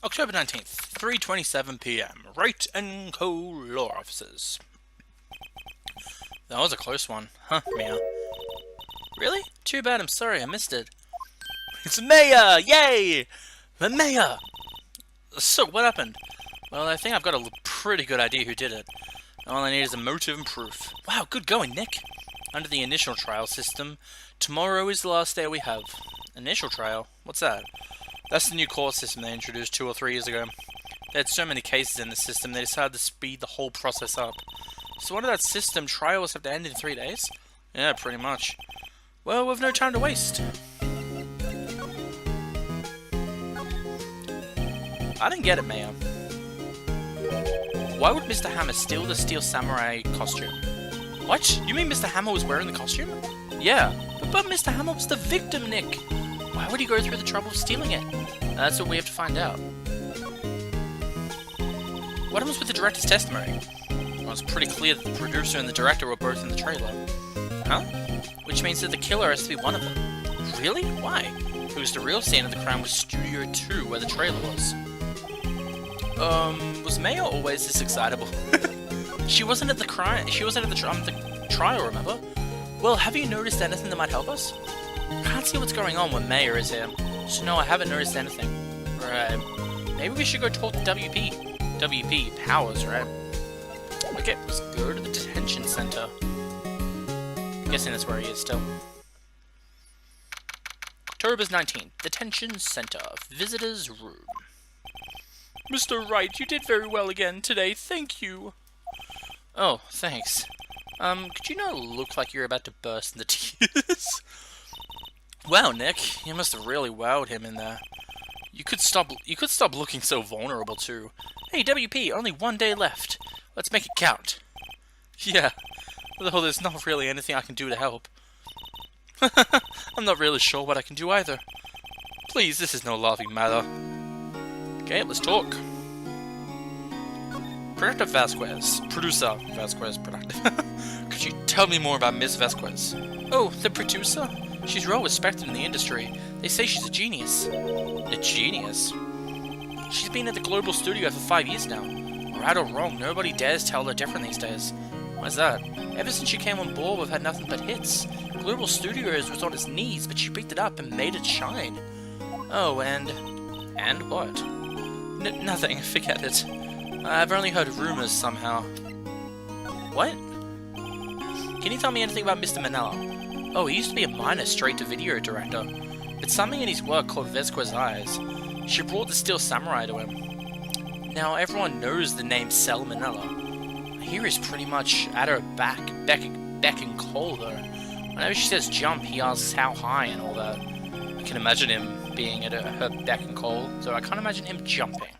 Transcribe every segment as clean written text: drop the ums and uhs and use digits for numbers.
October 19th, 3:27 p.m. Wright and Co. Law Offices. That was a close one. Huh, meow. Really? Too bad, I'm sorry, I missed it. It's Mayor! Yay! The Mayor! So, what happened? Well, I think I've got a pretty good idea who did it. All I need is a motive and proof. Wow, good going, Nick! Under the initial trial system, tomorrow is the last day we have. Initial trial? What's that? That's the new court system they introduced 2 or 3 years ago. They had so many cases in the system, they decided to speed the whole process up. So under that system, trials have to end in 3 days? Yeah, pretty much. Well, we've no time to waste. I didn't get it, Mayor. Why would Mr. Hammer steal the Steel Samurai costume? What? You mean Mr. Hammer was wearing the costume? Yeah, but Mr. Hammer was the victim, Nick. Why would he go through the trouble of stealing it? That's what we have to find out. What happens with the director's testimony? Well, it's pretty clear that the producer and the director were both in the trailer. Huh? Which means that the killer has to be one of them. Really? Why? Because the real scene of the crime was Studio 2, where the trailer was. Was Maya always this excitable? She wasn't at the crime. She wasn't at the trial, remember? Well, have you noticed anything that might help us? I can't see what's going on when Mayor is here. So no, I haven't noticed anything. Right. Maybe we should go talk to WP. WP Powers, right? Okay, let's go to the detention center. I'm guessing that's where he is still. October 19th, detention center, visitors room. Mr. Wright, you did very well again today, thank you. Oh, thanks. Could you not look like you're about to burst into tears? Wow, Nick, you must have really wowed him in there. You could stop looking so vulnerable too. Hey, WP, only 1 day left. Let's make it count. Yeah, though there's not really anything I can do to help. I'm not really sure what I can do either. Please, this is no laughing matter. Okay, let's talk. Productive Vasquez. Producer Vasquez Productive. Could you tell me more about Miss Vasquez? Oh, the producer? She's well respected in the industry. They say she's a genius. A genius? She's been at the Global Studio for 5 years now. Right or wrong, nobody dares tell her different these days. Why's that? Ever since she came on board, we've had nothing but hits. Global Studios was on its knees, but she picked it up and made it shine. Oh, and what? Nothing, forget it. I've only heard rumors somehow. What? Can you tell me anything about Mr. Manella? Oh, he used to be a minor straight-to-video director. It's something in his work called Vasquez's Eyes. She brought the Steel Samurai to him. Now, everyone knows the name Cell Manella. I hear he's pretty much at her beck and call, though. Whenever she says jump, he asks how high and all that. I can imagine him being at her beck and call, so I can't imagine him jumping.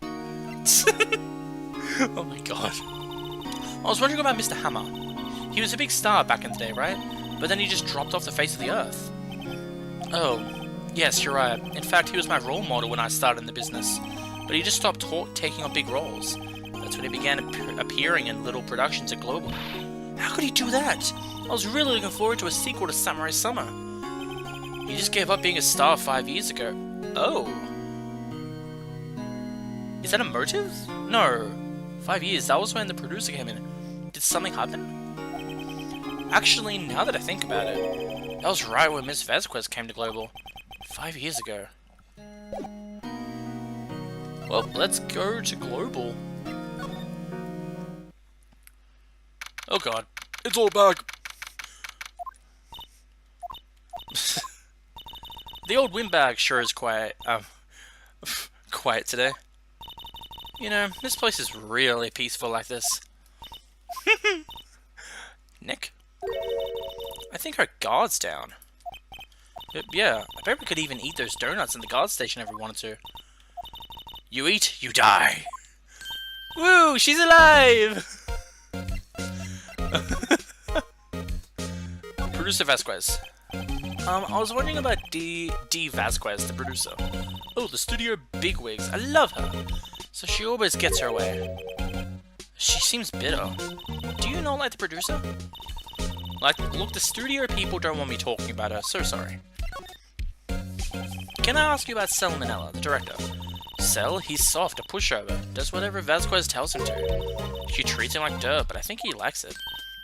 Oh my god. I was wondering about Mr. Hammer. He was a big star back in the day, right? But then he just dropped off the face of the earth. Oh, yes, you're right. In fact, he was my role model when I started in the business. But he just stopped taking on big roles. That's when he began appearing in little productions at Global. How could he do that? I was really looking forward to a sequel to Samurai Summer. He just gave up being a star 5 years ago. Oh. Is that a motive? No. 5 years, that was when the producer came in. Did something happen? Actually, now that I think about it, that was right when Miss Vasquez came to Global. 5 years ago. Well, let's go to Global. Oh god. It's all back! The old windbag sure is quiet today. You know, this place is really peaceful like this. Nick? I think our guard's down. Yeah, I bet we could even eat those donuts in the guard station if we wanted to. You eat, you die. Woo, she's alive! Producer Vasquez. I was wondering about D. Vasquez, the producer. Oh, the studio bigwigs. I love her. So she always gets her way. She seems bitter. Do you not like the producer? Look, the studio people don't want me talking about her. So sorry. Can I ask you about Salmonella, the director? Cell? He's soft, a pushover. Does whatever Vasquez tells him to. She treats him like dirt, but I think he likes it.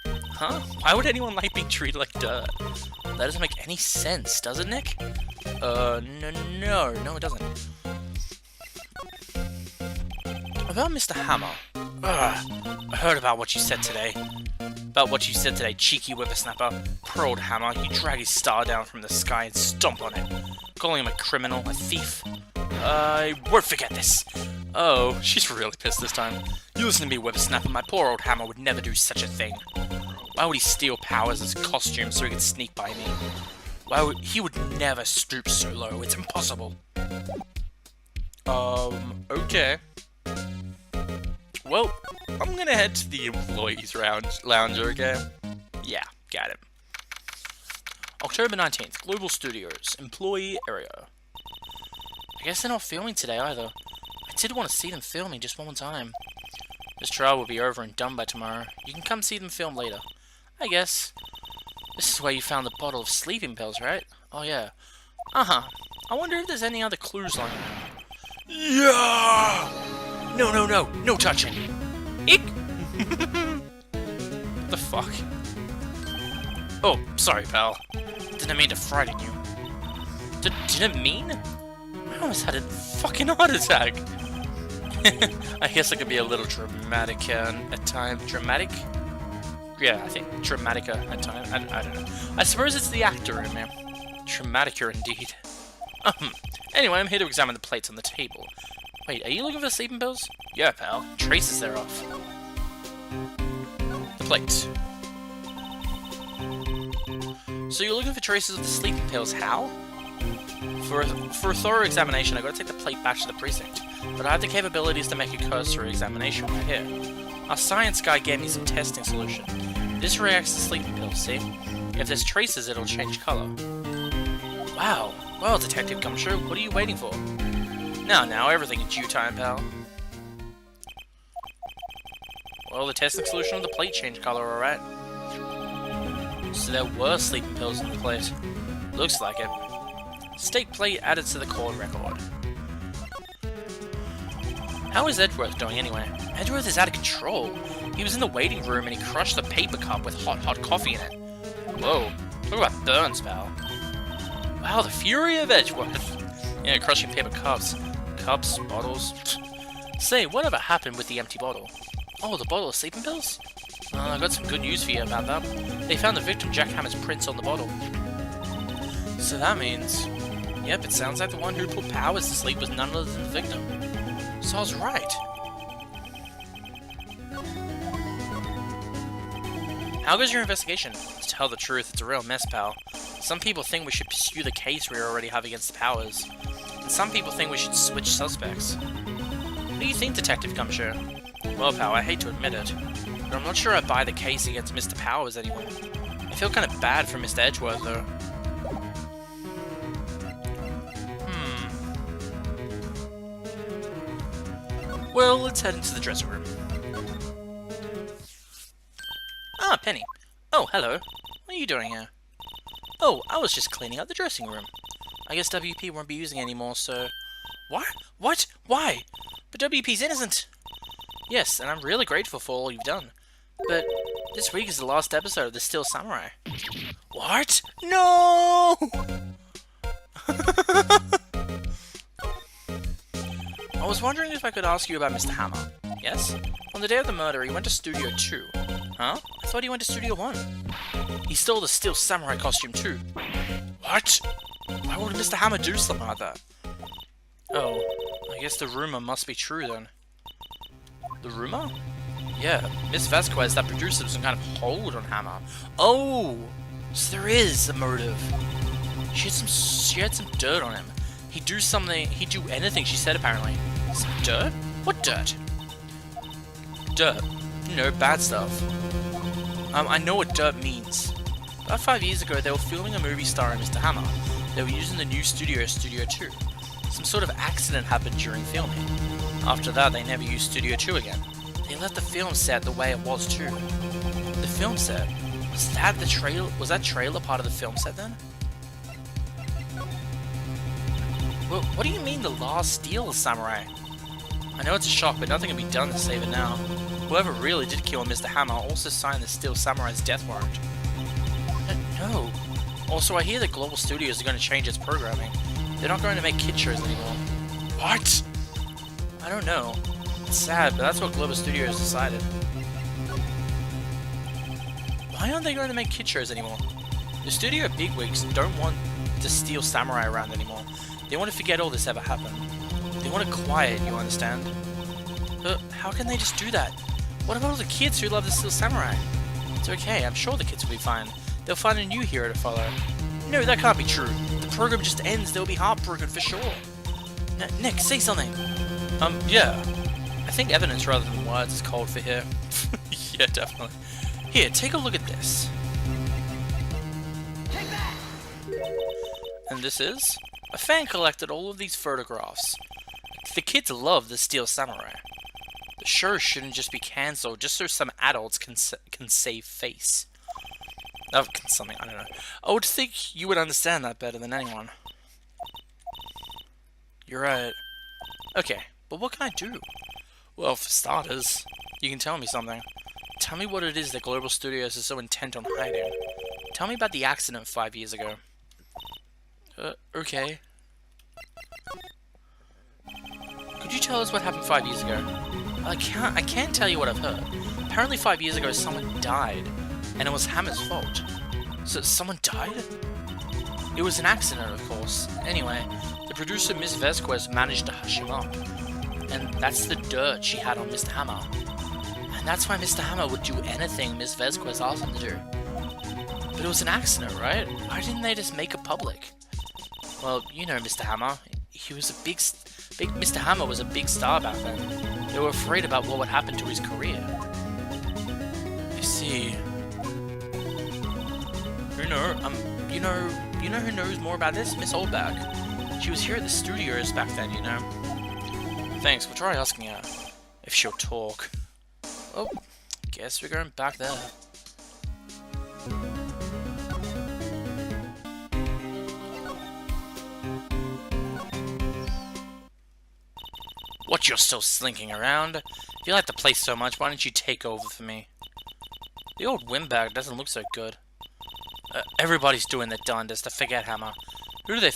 Huh? Why would anyone like being treated like dirt? That doesn't make any sense, does it, Nick? No, it doesn't. About Mr. Hammer. I heard about what you said today. Cheeky whippersnapper. Poor old Hammer, you drag his star down from the sky and stomp on it. Calling him a criminal, a thief. I won't forget this. Oh, she's really pissed this time. You listen to me, whippersnapper. My poor old Hammer would never do such a thing. Why would he steal powers as costume so he could sneak by me? He would never stoop so low. It's impossible. Okay. Well, I'm gonna head to the employees lounge, okay? Yeah, got it. October 19th, Global Studios, employee area. I guess they're not filming today either. I did want to see them filming just one more time. This trial will be over and done by tomorrow. You can come see them film later. I guess. This is where you found the bottle of sleeping pills, right? Oh yeah. Uh-huh. I wonder if there's any other clues lying around. Yeah! No touching. Eek! What the fuck? Oh, sorry, pal. Didn't mean to frighten you. Didn't mean? I almost had a fucking heart attack. I guess I could be a little dramatic at times. Dramatic? Yeah, I think dramatica at times. I don't know. I suppose it's the actor in me. Dramatica indeed. Anyway, I'm here to examine the plates on the table. Wait, are you looking for the sleeping pills? Yeah, pal. Traces thereof. The plates. So you're looking for traces of the sleeping pills. How? For a thorough examination, I gotta take the plate back to the precinct. But I have the capabilities to make a cursory examination right here. Our science guy gave me some testing solution. This reacts to sleeping pills, see? If there's traces, it'll change color. Wow. Well, Detective Gumshoe, what are you waiting for? Now, everything in due time, pal. Well, the testing solution of the plate changed color, alright. So there were sleeping pills in the plate. Looks like it. Stake plate added to the court record. How is Edgeworth doing anyway? Edgeworth is out of control. He was in the waiting room and he crushed the paper cup with hot coffee in it. Whoa, talk about burns, pal. Wow, the fury of Edgeworth. Yeah, crushing paper cups. Cups, bottles. Say, whatever happened with the empty bottle? Oh, the bottle of sleeping pills? I got some good news for you about that. They found the victim Jack Hammer's prints on the bottle. So that means... Yep, it sounds like the one who put Powers to sleep was none other than the victim. So I was right. How goes your investigation? To tell the truth, it's a real mess, pal. Some people think we should pursue the case we already have against the Powers. And some people think we should switch suspects. What do you think, Detective Gumshoe? Well, pal, I hate to admit it, but I'm not sure I buy the case against Mr. Powers anymore. I feel kind of bad for Mr. Edgeworth, though. Well, let's head into the dressing room. Ah, Penny. Oh, hello. What are you doing here? Oh, I was just cleaning out the dressing room. I guess WP won't be using it anymore, so... What? What? Why? But WP's innocent! Yes, and I'm really grateful for all you've done. But this week is the last episode of The Steel Samurai. What? No! I was wondering if I could ask you about Mr. Hammer. Yes? On the day of the murder, he went to Studio 2. Huh? I thought he went to Studio 1. He stole the Steel Samurai costume too. What? Why would Mr. Hammer do something like that? Oh, I guess the rumor must be true then. The rumor? Yeah, Miss Vasquez, that producer, was some kind of hold on Hammer. Oh! So there is a motive. She had some dirt on him. He'd do anything she said apparently. Some dirt? What dirt? Dirt. You know, bad stuff. I know what dirt means. About 5 years ago, they were filming a movie starring Mr. Hammer. They were using the new studio, Studio 2. Some sort of accident happened during filming. After that, they never used Studio 2 again. They left the film set the way it was too. The film set? Was that trailer part of the film set then? Well, what do you mean the law steals Samurai? I know it's a shock, but nothing can be done to save it now. Whoever really did kill Mr. Hammer also signed the Steel Samurai's death warrant. No. Also, I hear that Global Studios are going to change its programming. They're not going to make kid shows anymore. What? I don't know. It's sad, but that's what Global Studios decided. Why aren't they going to make kid shows anymore? The studio bigwigs don't want the Steel Samurai around anymore. They want to forget all this ever happened. They want it quiet, you understand? But how can they just do that? What about all the kids who love the Steel Samurai? It's okay, I'm sure the kids will be fine. They'll find a new hero to follow. No, that can't be true. The program just ends, they'll be heartbroken for sure. Nick, say something. Yeah. I think evidence rather than words is called for here. Yeah, definitely. Here, take a look at this. Take that! And this is? A fan collected all of these photographs. The kids love the Steel Samurai. The show shouldn't just be cancelled just so some adults can save face. Oh, something, I don't know. I would think you would understand that better than anyone. You're right. Okay, but what can I do? Well, for starters, you can tell me something. Tell me what it is that Global Studios is so intent on hiding. Tell me about the accident 5 years ago. Okay. Could you tell us what happened 5 years ago? I can't tell you what I've heard. Apparently 5 years ago someone died, and it was Hammer's fault. So someone died? It was an accident, of course. Anyway, the producer Miss Vasquez managed to hush him up. And that's the dirt she had on Mr. Hammer. And that's why Mr. Hammer would do anything Miss Vasquez asked him to do. But it was an accident, right? Why didn't they just make it public? Well, you know Mr. Hammer. He was a big Mr. Hammer was a big star back then. They were afraid about what would happen to his career. I see. You know who knows more about this? Miss Oldback. She was here at the studios back then, you know. Thanks, we'll try asking her. If she'll talk. Oh, guess we're going back there. What, you're still slinking around? If you like the place so much, why don't you take over for me? The old windbag doesn't look so good. Everybody's doing their darndest to forget Hammer. Who do they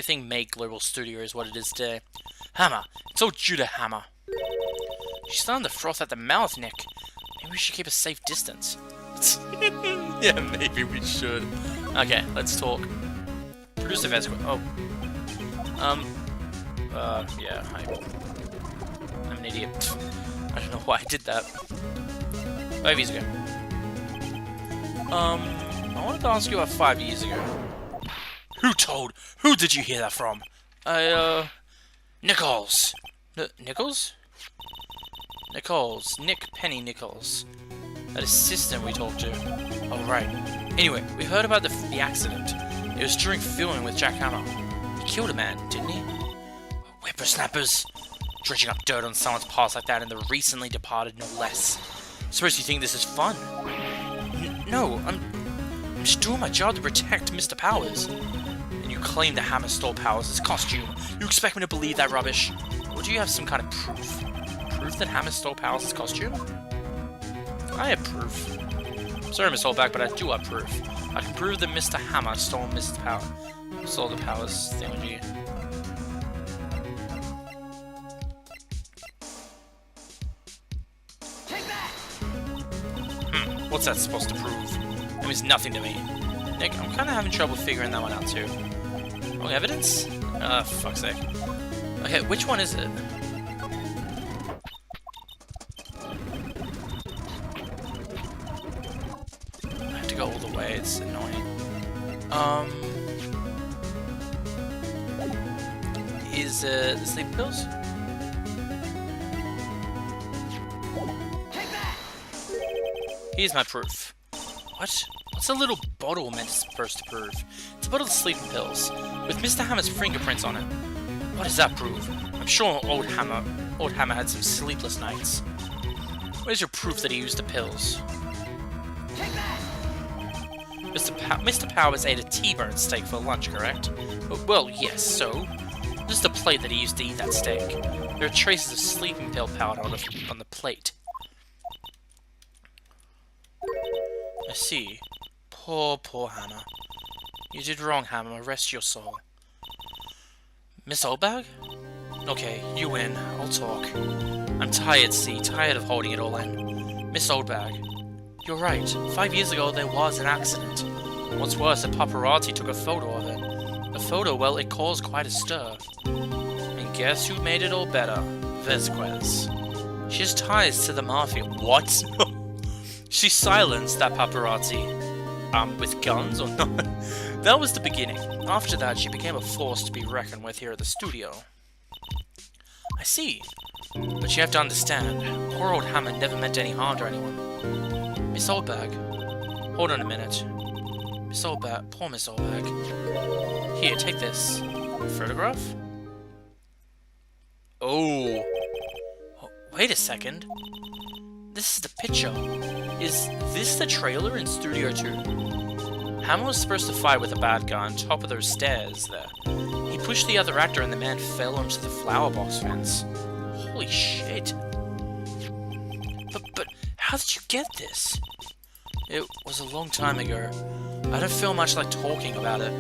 think made Global Studios what it is today? Hammer! It's all due to Hammer. She's starting to froth at the mouth, Nick. Maybe we should keep a safe distance. Yeah, maybe we should. Okay, let's talk. Producer Vasquez. Oh. Yeah, I'm an idiot. I don't know why I did that. 5 years ago. I wanted to ask you about 5 years ago. Who did you hear that from? Nichols. Nichols? Nichols. Nick Penny Nichols. That assistant we talked to. Oh, right. Anyway, we heard about the accident. It was during filming with Jack Hammer. He killed a man, didn't he? Whippersnappers. Dredging up dirt on someone's past like that and the recently departed, no less. Suppose you think this is fun? No, I'm just doing my job to protect Mr. Powers. And you claim the Hammer stole Powers' costume. You expect me to believe that rubbish? Or do you have some kind of proof? Proof that Hammer stole Powers' costume? I have proof. Sorry, Miss Holback, but I do have proof. I can prove that Mr. Hammer stole the Powers thingy. What's that supposed to prove? It means nothing to me. Nick, I'm kind of having trouble figuring that one out too. Wrong evidence? Fuck's sake. Okay, which one is it? I have to go all the way, it's annoying. Is it the sleep pills? Here's my proof. What? What's a little bottle supposed to prove? It's a bottle of sleeping pills, with Mr. Hammer's fingerprints on it. What does that prove? I'm sure old Hammer had some sleepless nights. Where's your proof that he used the pills? Mr. Powers ate a T-bone steak for lunch, correct? Well, yes, so? This is the plate that he used to eat that steak. There are traces of sleeping pill powder on the plate. I see. Poor Hammer. You did wrong, Hammer. Rest your soul. Miss Oldbag? Okay, you win. I'll talk. I'm tired, see. Tired of holding it all in. Miss Oldbag. You're right. 5 years ago, there was an accident. What's worse, a paparazzi took a photo of it. The photo, well, it caused quite a stir. And guess who made it all better? Vasquez. She has ties to the mafia. What? She silenced that paparazzi. With guns or not? That was the beginning. After that, she became a force to be reckoned with here at the studio. I see. But you have to understand, poor old Hammer never meant any harm to anyone. Miss Oldbag. Hold on a minute. Miss Oldbag. Poor Miss Oldbag. Here, take this. Photograph? Oh. Wait a second. This is the picture. Is this the trailer in Studio 2? Hammer was supposed to fight with a bad guy on top of those stairs there. He pushed the other actor and the man fell onto the flower box fence. Holy shit. But how did you get this? It was a long time ago. I don't feel much like talking about it.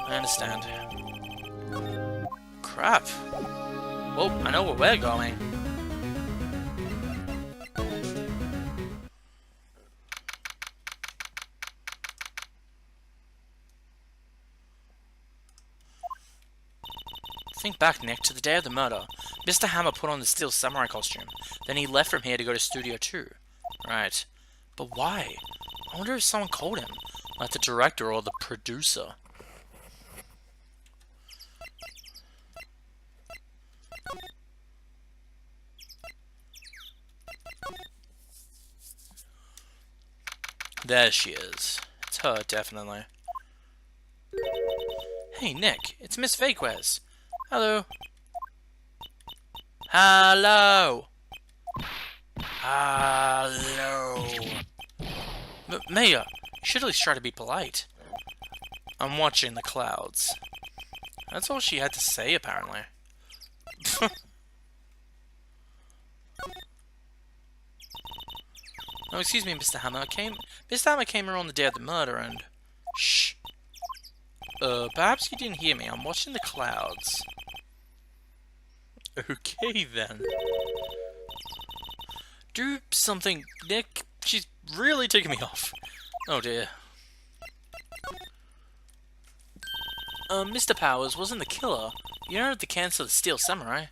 I understand. Crap. Well, I know where we're going. Think back, Nick, to the day of the murder. Mr. Hammer put on the steel samurai costume. Then he left from here to go to Studio 2. Right. But why? I wonder if someone called him. Like the director or the producer. There she is. It's her, definitely. Hey, Nick. It's Miss Vasquez. Hello. Hello. Hello. Maya, you should at least try to be polite. I'm watching the clouds. That's all she had to say, apparently. Oh, excuse me, Mr. Hammer. Mr. Hammer came here on the day of the murder and... Shh. Perhaps you didn't hear me. I'm watching the clouds. Okay, then. Do something, Nick. She's really taking me off. Oh, dear. Mr. Powers wasn't the killer. You don't have to cancel the Steel Samurai.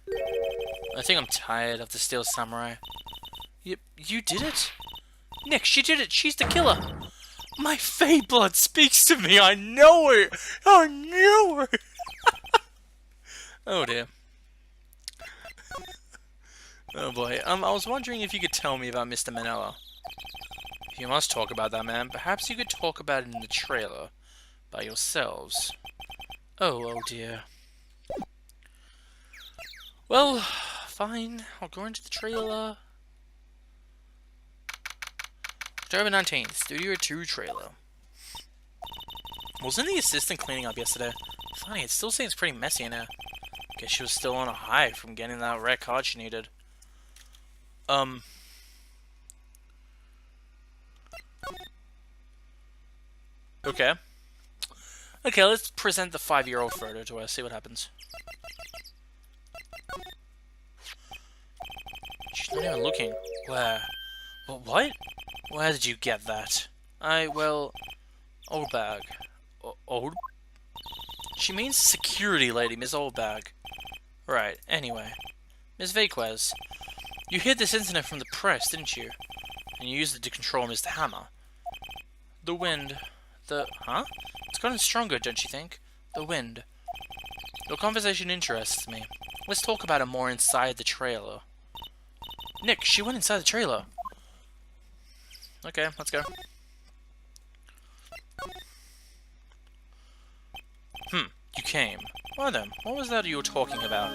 I think I'm tired of the Steel Samurai. You did it? Nick, she did it. She's the killer. My Fey blood speaks to me. I know her. I know her. Oh, dear. Oh, boy. I was wondering if you could tell me about Mr. Manella. If you must talk about that man, perhaps you could talk about it in the trailer. By yourselves. Oh dear. Well, fine. I'll go into the trailer. October 19th, Studio 2 trailer. Wasn't the assistant cleaning up yesterday? Funny, it still seems pretty messy in here. Guess she was still on a high from getting that rare card she needed. Okay. Okay, let's present the 5-year-old photo to her, see what happens. She's not even looking. Where? What? Where did you get that? Well... Oldbag. Old? She means security lady, Miss Oldbag. Right, anyway. Miss Vasquez, you hid this incident from the press, didn't you? And you used it to control Mr. Hammer. The wind... Huh? It's gotten stronger, don't you think? The wind. Your conversation interests me. Let's talk about it more inside the trailer. Nick, she went inside the trailer. Okay, let's go. You came. Why then? What was that you were talking about?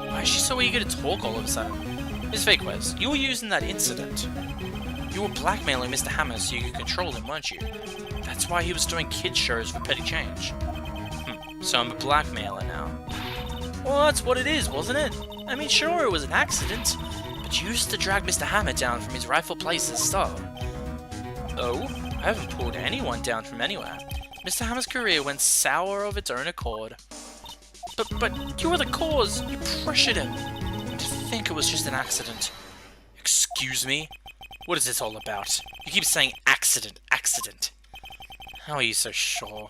Why is she so eager to talk all of a sudden? Miss Vasquez, you were using that incident. You were blackmailing Mr. Hammer so you could control him, weren't you? That's why he was doing kids shows for petty change. So I'm a blackmailer now. Well, that's what it is, wasn't it? I mean, sure, it was an accident, but you used to drag Mr. Hammer down from his rightful place as star. Oh? I haven't pulled anyone down from anywhere. Mr. Hammer's career went sour of its own accord. But you were the cause! You pressured him! To think it was just an accident. Excuse me? What is this all about? You keep saying accident, accident. How are you so sure?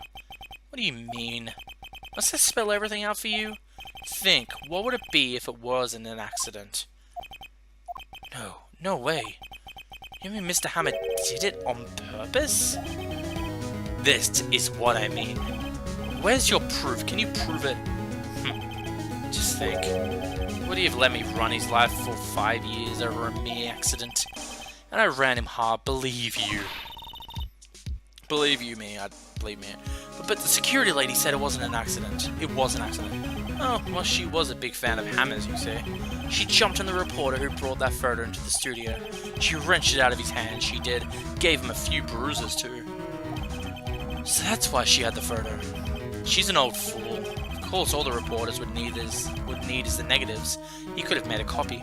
What do you mean? Must I spell everything out for you? Think, what would it be if it wasn't an accident? No way. You mean Mr. Hammer did it on purpose? This is what I mean. Where's your proof? Can you prove it? Just think. Would he have let me run his life for 5 years over a mere accident? And I ran him hard, believe you. Believe you me, I believe me. But the security lady said it wasn't an accident. It was an accident. Oh, well, she was a big fan of hammers, you see. She jumped on the reporter who brought that photo into the studio. She wrenched it out of his hand, she did. Gave him a few bruises, too. So that's why she had the photo. She's an old fool. Of course, all the reporters would need is the negatives. He could have made a copy.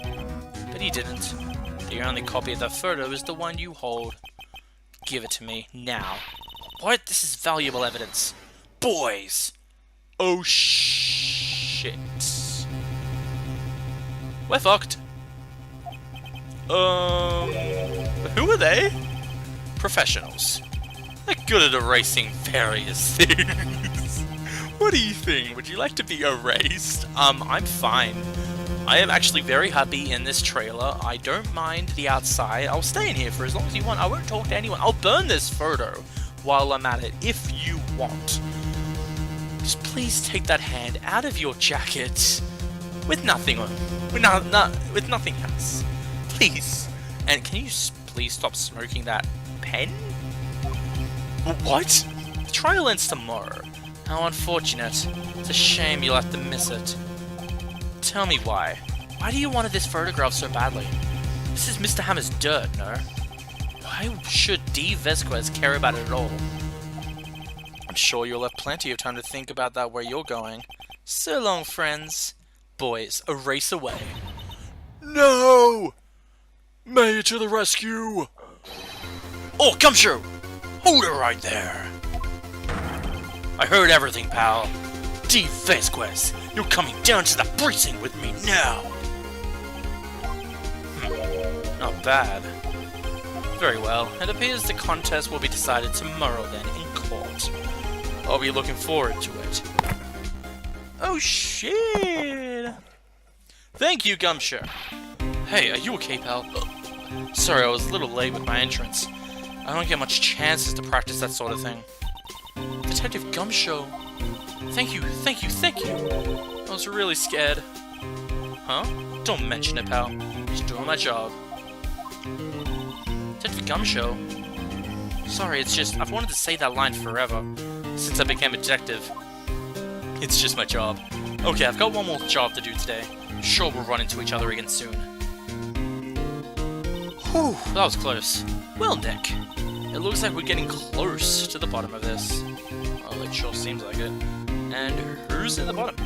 But he didn't. The only copy of that photo is the one you hold. Give it to me, now. What? This is valuable evidence. Boys! Oh shit. We're fucked. Who are they? Professionals. They're good at erasing various things. What do you think? Would you like to be erased? I'm fine. I am actually very happy in this trailer. I don't mind the outside. I'll stay in here for as long as you want. I won't talk to anyone. I'll burn this photo while I'm at it, if you want. Just please take that hand out of your jacket with nothing on, with nothing else. Please. And can you please stop smoking that pen? What? The trial ends tomorrow. How unfortunate. It's a shame you'll have to miss it. Tell me why. Why do you want this photograph so badly? This is Mr. Hammer's dirt, no? Why should D. Vesquez care about it at all? I'm sure you'll have plenty of time to think about that where you're going. So long, friends. Boys, a race away. No! May to the rescue! Oh, Gumshoe! Hold it right there! I heard everything, pal. D. Vesquez, you're coming down to the precinct with me now! Not bad. Very well. It appears the contest will be decided tomorrow then, in court. I'll be looking forward to it. Oh shit! Thank you, Gumshoe. Hey, are you okay, pal? Sorry, I was a little late with my entrance. I don't get much chances to practice that sort of thing. Detective Gumshoe. Thank you. I was really scared. Huh? Don't mention it, pal. Just doing my job. Detective Gumshoe? Sorry, it's just, I've wanted to say that line forever, since I became a detective. It's just my job. Okay, I've got one more job to do today. I'm sure we'll run into each other again soon. Whew, that was close. Well, Nick, it looks like we're getting close to the bottom of this. Well, it sure seems like it. And who's at the bottom?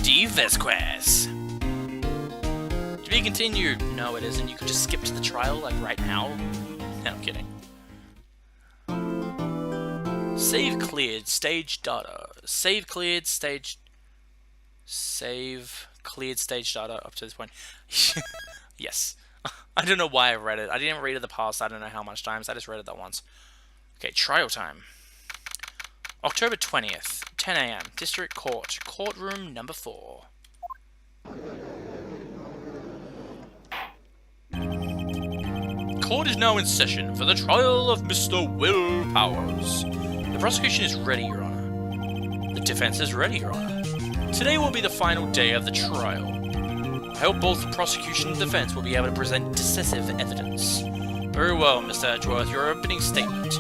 D. Vesquez. To be continued. No, it isn't. You could just skip to the trial, like right now. No, I'm kidding. Save cleared stage data. Save cleared stage data up to this point. Yes. I don't know why I read it. I didn't read it in the past. I don't know how much times. I just read it that once. Okay, trial time. October 20th, 10 AM, District Court, Courtroom number 4. Court is now in session for the trial of Mr. Will Powers. The prosecution is ready, Your Honor. The defense is ready, Your Honor. Today will be the final day of the trial. I hope both the prosecution and defense will be able to present decisive evidence. Very well, Mr. Edgeworth, your opening statement.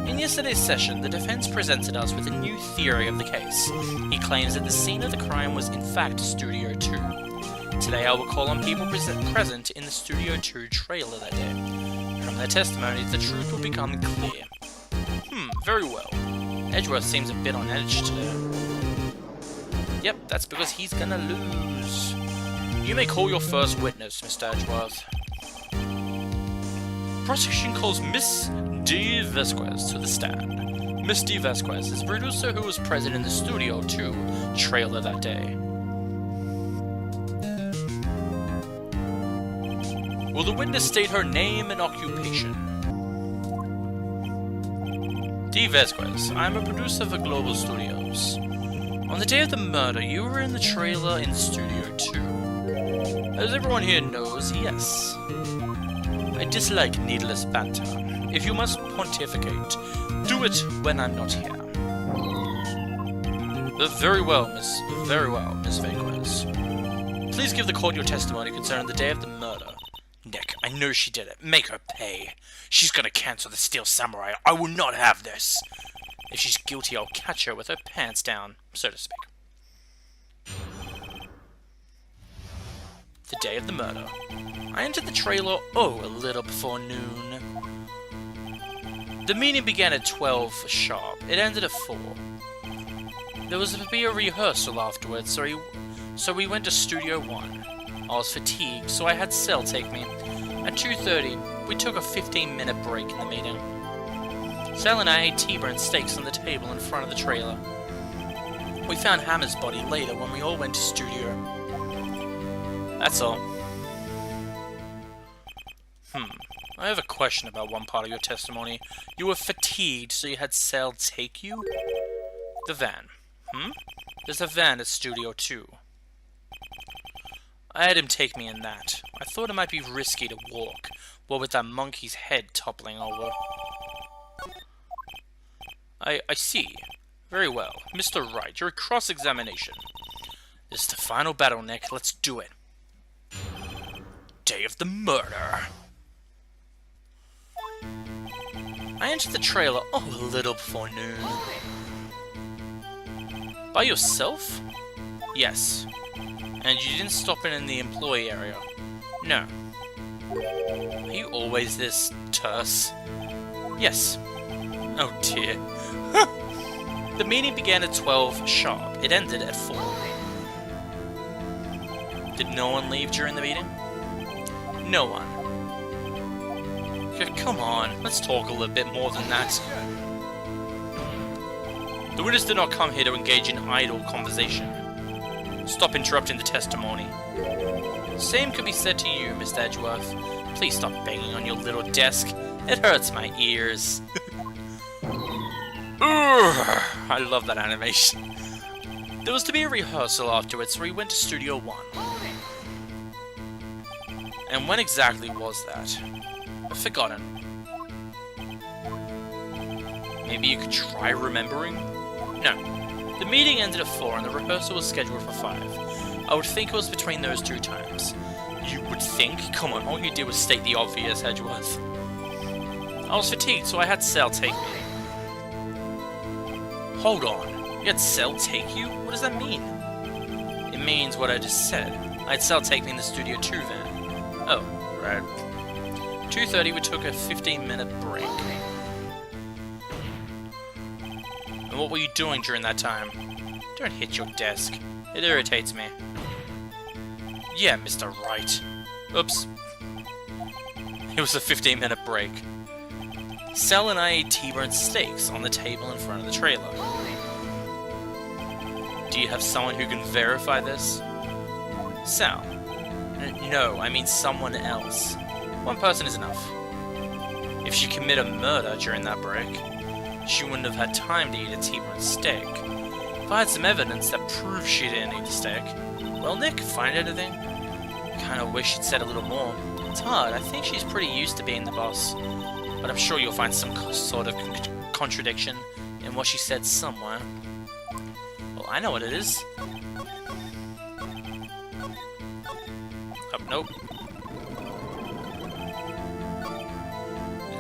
In yesterday's session, the defense presented us with a new theory of the case. He claims that the scene of the crime was in fact Studio 2. Today I will call on people present in the Studio 2 trailer that day. From their testimonies, the truth will become clear. Very well. Edgeworth seems a bit on edge today. Yep, that's because he's gonna lose. You may call your first witness, Mr. Edgeworth. Prosecution calls Miss D. Vasquez to the stand. Miss D. Vasquez is a producer who was present in the Studio 2 trailer that day. Will the witness state her name and occupation? D. Vasquez, I am a producer for Global Studios. On the day of the murder, you were in the trailer in Studio 2. As everyone here knows, yes. I dislike needless banter. If you must pontificate, do it when I'm not here. Very well, Miss Vasquez. Please give the court your testimony concerning the day of the murder. Nick, I know she did it. Make her pay. She's gonna cancel the Steel Samurai. I will not have this. If she's guilty, I'll catch her with her pants down, so to speak. The day of the murder. I entered the trailer, a little before noon. The meeting began at 12 sharp. It ended at 4. There was to be a rehearsal afterwards, so we went to Studio 1. I was fatigued, so I had Cell take me. At 2:30, we took a 15-minute break in the meeting. Cell and I ate T-bone steaks on the table in front of the trailer. We found Hammer's body later when we all went to Studio. That's all. I have a question about one part of your testimony. You were fatigued, so you had Cell take you? The van. There's a van at Studio 2. I had him take me in that. I thought it might be risky to walk, what with that monkey's head toppling over. I see. Very well. Mr. Wright, your cross-examination. This is the final battle, Nick. Let's do it. Day of the murder. I entered the trailer, a little before noon. By yourself? Yes. And you didn't stop in the employee area? No. Are you always this terse? Yes. Oh dear. The meeting began at 12 sharp. It ended at 4. Did no one leave during the meeting? No one. Come on, let's talk a little bit more than that. The witness did not come here to engage in idle conversation. Stop interrupting the testimony. Same could be said to you, Mr. Edgeworth. Please stop banging on your little desk. It hurts my ears. I love that animation. There was to be a rehearsal afterwards, so we went to Studio 1. And when exactly was that? I've forgotten. Maybe you could try remembering? No. The meeting ended at 4 and the rehearsal was scheduled for 5. I would think it was between those 2 times. You would think? Come on, all you did was state the obvious, Edgeworth. I was fatigued, so I had Cell take me. Hold on. You had Cell take you? What does that mean? It means what I just said. I had Cell take me in the Studio 2 van. Oh, right. 2:30, we took a 15-minute break. And what were you doing during that time? Don't hit your desk. It irritates me. Yeah, Mr. Wright. Oops. It was a 15-minute break. Cell and I ate T-bone steaks on the table in front of the trailer. Do you have someone who can verify this? Sal. No, I mean someone else. One person is enough. If she committed a murder during that break, she wouldn't have had time to eat a T-bone steak. If I had some evidence that proved she didn't eat the steak, well, Nick, find anything? Kinda wish she'd said a little more. It's hard. I think she's pretty used to being the boss. But I'm sure you'll find some sort of contradiction in what she said somewhere. Well, I know what it is. Oh, nope.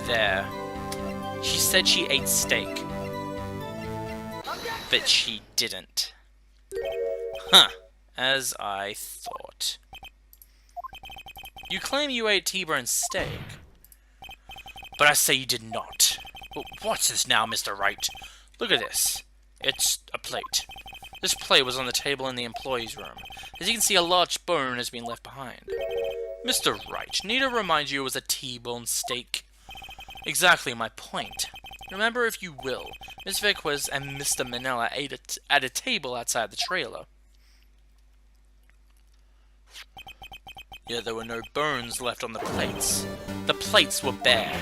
There. She said she ate steak. But she didn't. Huh. As I thought. You claim you ate T-bone steak. But I say you did not. Well, what's this now, Mr. Wright? Look at this. It's a plate. This plate was on the table in the employee's room. As you can see, a large bone has been left behind. Mr. Wright, need to remind you it was a T-bone steak. Exactly my point. Remember, if you will, Miss Vasquez and Mr. Manila ate at a table outside the trailer. Yeah, there were no bones left on the plates. The plates were bare.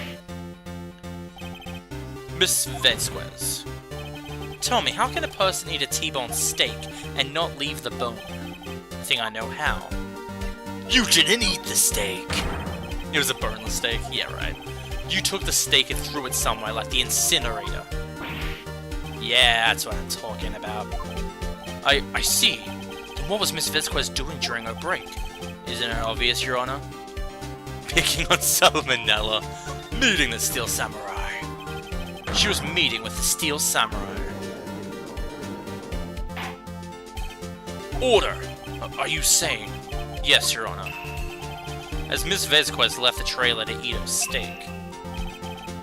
Miss Vasquez, tell me, how can a person eat a T-bone steak and not leave the bone? I think I know how. You didn't eat the steak! It was a boneless steak? Yeah, right. You took the steak and threw it somewhere, like the incinerator. Yeah, that's what I'm talking about. I see. Then what was Miss Vasquez doing during her break? Isn't it obvious, Your Honor? Picking on Salmonella. Meeting the Steel Samurai. She was meeting with the Steel Samurai. Order! Are you saying? Yes, Your Honor. As Miss Vasquez left the trailer to eat her steak,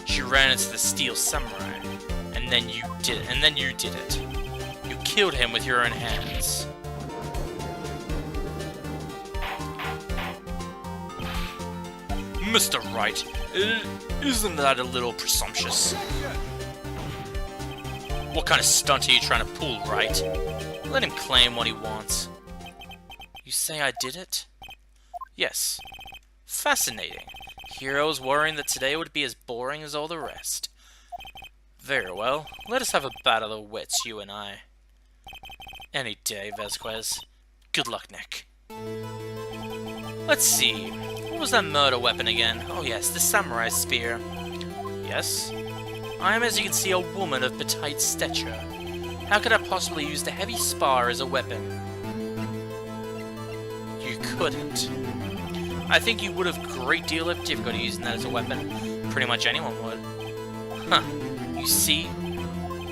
she ran into the Steel Samurai, and then you did it. You killed him with your own hands. Mr. Wright, isn't that a little presumptuous? What kind of stunt are you trying to pull, Wright? Let him claim what he wants. You say I did it? Yes. Fascinating. Hero was worrying that today would be as boring as all the rest. Very well. Let us have a battle of wits, you and I. Any day, Vasquez. Good luck, Nick. Let's see. What was that murder weapon again? Oh yes, the samurai spear. Yes? I am, as you can see, a woman of petite stature. How could I possibly use the heavy spar as a weapon? You couldn't. I think you would have a great deal of difficulty using that as a weapon. Pretty much anyone would. Huh. You see?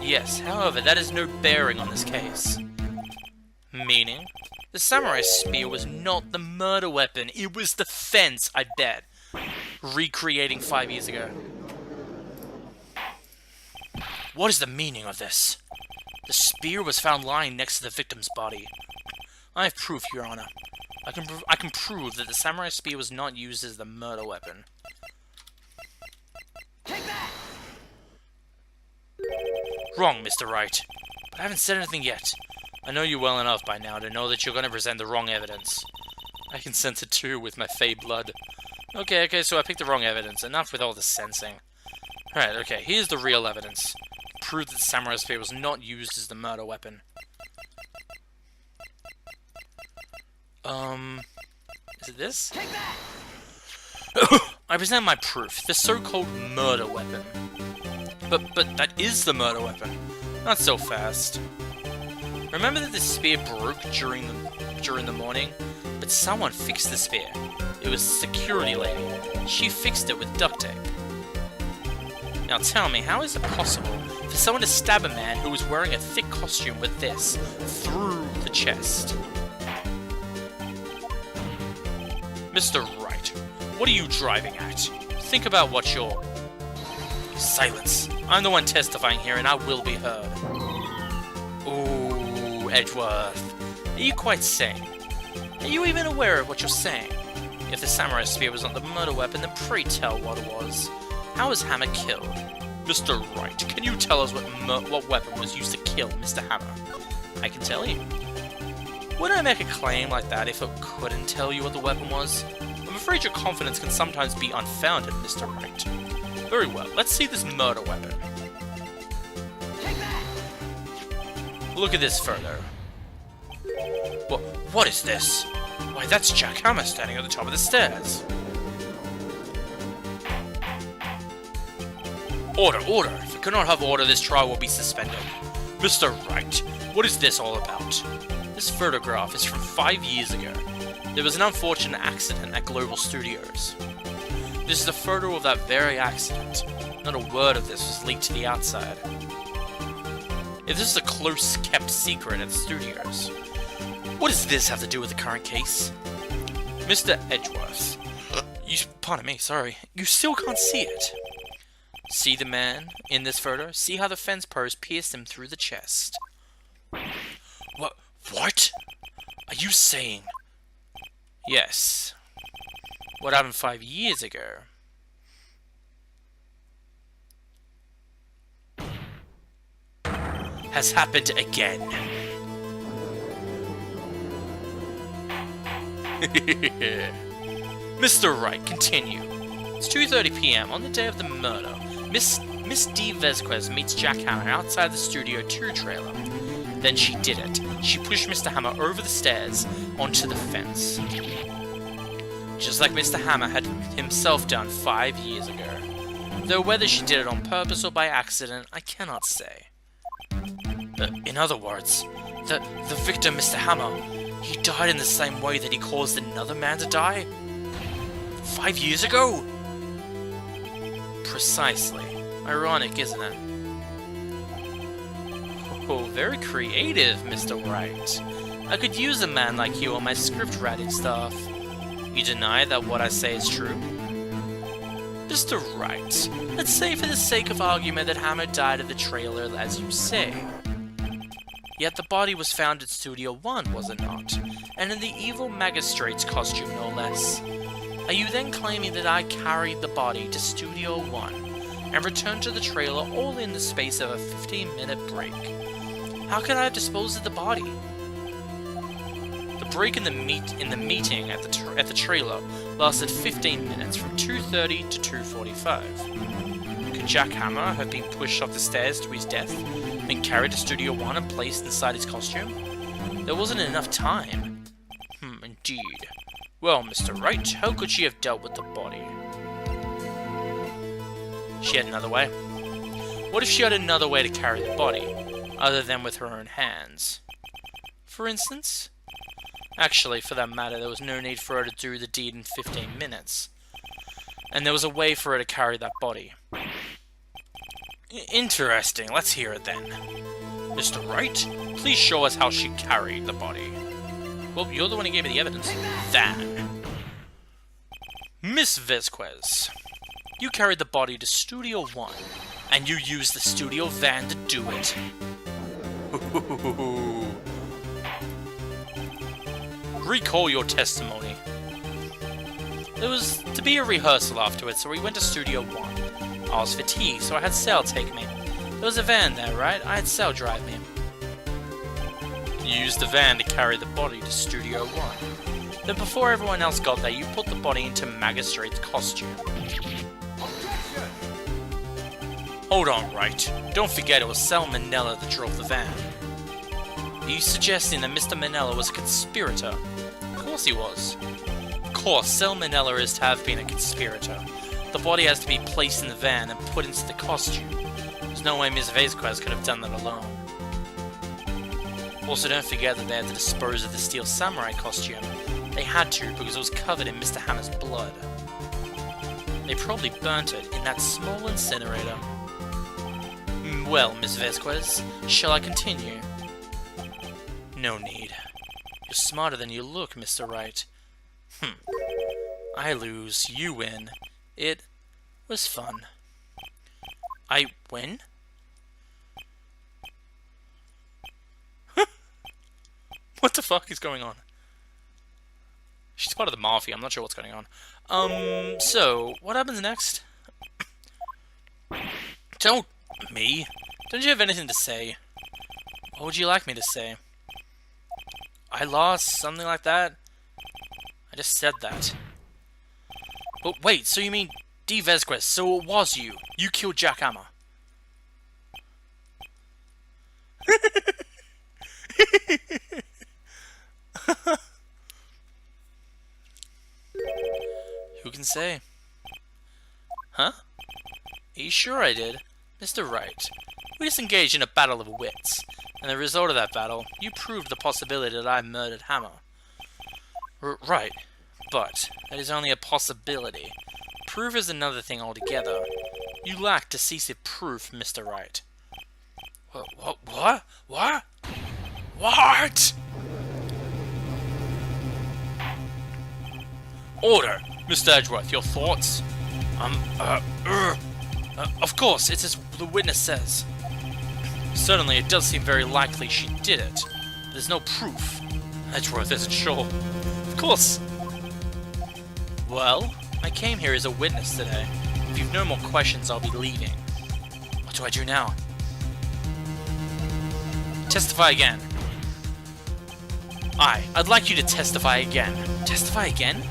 Yes, however, that has no bearing on this case. Meaning? The samurai spear was not the murder weapon, it was the fence, I bet. Recreating 5 years ago. What is the meaning of this? The spear was found lying next to the victim's body. I have proof, Your Honor. I can prove that the samurai spear was not used as the murder weapon. Take that! Wrong, Mr. Wright. But I haven't said anything yet. I know you well enough by now to know that you're going to present the wrong evidence. I can sense it too with my fey blood. Okay, so I picked the wrong evidence. Enough with all the sensing. Alright, okay, here's the real evidence. Prove that the samurai spear was not used as the murder weapon. Is it this? Take that! I present my proof, the so-called murder weapon. But that is the murder weapon. Not so fast. Remember that the spear broke during the morning? But someone fixed the spear. It was the security lady. She fixed it with duct tape. Now tell me, how is it possible for someone to stab a man who was wearing a thick costume with this through the chest? Mr. Wright, what are you driving at? Think about what you're... Silence. I'm the one testifying here and I will be heard. Ooh, Edgeworth. Are you quite sane? Are you even aware of what you're saying? If the samurai spear was not the murder weapon, then pray tell what it was. How was Hammer killed? Mr. Wright, can you tell us what weapon was used to kill Mr. Hammer? I can tell you. Wouldn't I make a claim like that if it couldn't tell you what the weapon was? I'm afraid your confidence can sometimes be unfounded, Mr. Wright. Very well, let's see this murder weapon. Take that! Look at this further. What is this? Why, that's Jack Hammer standing at the top of the stairs. Order! If we cannot have order, this trial will be suspended. Mr. Wright, what is this all about? This photograph is from 5 years ago. There was an unfortunate accident at Global Studios. This is a photo of that very accident. Not a word of this was leaked to the outside. If this is a close-kept secret at the studios, what does this have to do with the current case? Mr. Edgeworth, pardon me, sorry, you still can't see it. See the man in this photo? See how the fence post pierced him through the chest? What? Are you saying? Yes. What happened 5 years ago? Has happened again. Mr. Wright, continue. It's 2:30 p.m. on the day of the murder. Miss D. Vasquez meets Jack Hammer outside the Studio 2 trailer. Then she did it. She pushed Mr. Hammer over the stairs onto the fence. Just like Mr. Hammer had himself done 5 years ago. Though whether she did it on purpose or by accident, I cannot say. In other words, the victim, Mr. Hammer, he died in the same way that he caused another man to die? 5 years ago? Precisely. Ironic, isn't it? Oh, very creative, Mr. Wright. I could use a man like you on my script writing stuff. You deny that what I say is true? Mr. Wright, let's say for the sake of argument that Hammer died in the trailer as you say. Yet the body was found at Studio 1, was it not? And in the evil magistrate's costume, no less. Are you then claiming that I carried the body to Studio 1 and returned to the trailer all in the space of a 15-minute break? How could I have disposed of the body? The break in the meeting at the trailer lasted 15 minutes, from 2:30 to 2:45. Could Jack Hammer have been pushed off the stairs to his death, been carried to Studio 1 and placed inside his costume? There wasn't enough time. Indeed. Well, Mr. Wright, how could she have dealt with the body? She had another way. What if she had another way to carry the body, other than with her own hands? For instance? Actually, for that matter, there was no need for her to do the deed in 15 minutes. And there was a way for her to carry that body. Interesting, let's hear it then. Mr. Wright, please show us how she carried the body. Well, you're the one who gave me the evidence. Then. Miss Vasquez, you carried the body to Studio 1, and you used the studio van to do it. Recall your testimony. There was to be a rehearsal afterwards, so we went to Studio 1. I was fatigued, so I had Sal take me. There was a van there, right? I had Sal drive me. You used the van to carry the body to Studio 1. Then before everyone else got there, you put the body into Magistrate's costume. Hold on, Wright. Don't forget it was Sal Manella that drove the van. Are you suggesting that Mr. Manella was a conspirator? Of course he was. Of course, Sal Manella is to have been a conspirator. The body has to be placed in the van and put into the costume. There's no way Miss Vasquez could have done that alone. Also, don't forget that they had to dispose of the Steel Samurai costume. They had to because it was covered in Mr. Hammer's blood. They probably burnt it in that small incinerator. Well, Miss Vasquez, shall I continue? No need. You're smarter than you look, Mr. Wright. I lose, you win. It was fun. I win? What the fuck is going on? She's part of the mafia, I'm not sure what's going on. So, what happens next? Don't me. Don't you have anything to say? What would you like me to say? I lost, something like that? I just said that. But wait, so you mean D. Vasquez, so it was you. You killed Jack Hammer. Who can say? Huh? Are you sure I did? Mr. Wright, we just engaged in a battle of wits, and the result of that battle, you proved the possibility that I murdered Hammer. Right, but that is only a possibility. Proof is another thing altogether. You lack decisive proof, Mr. Wright. What? What? Order! Mr. Edgeworth, your thoughts? Of course, it's as the witness says. Certainly, it does seem very likely she did it. There's no proof. Edgeworth isn't sure. Of course. Well, I came here as a witness today. If you've no more questions, I'll be leaving. What do I do now? Testify again. I'd like you to testify again. Testify again?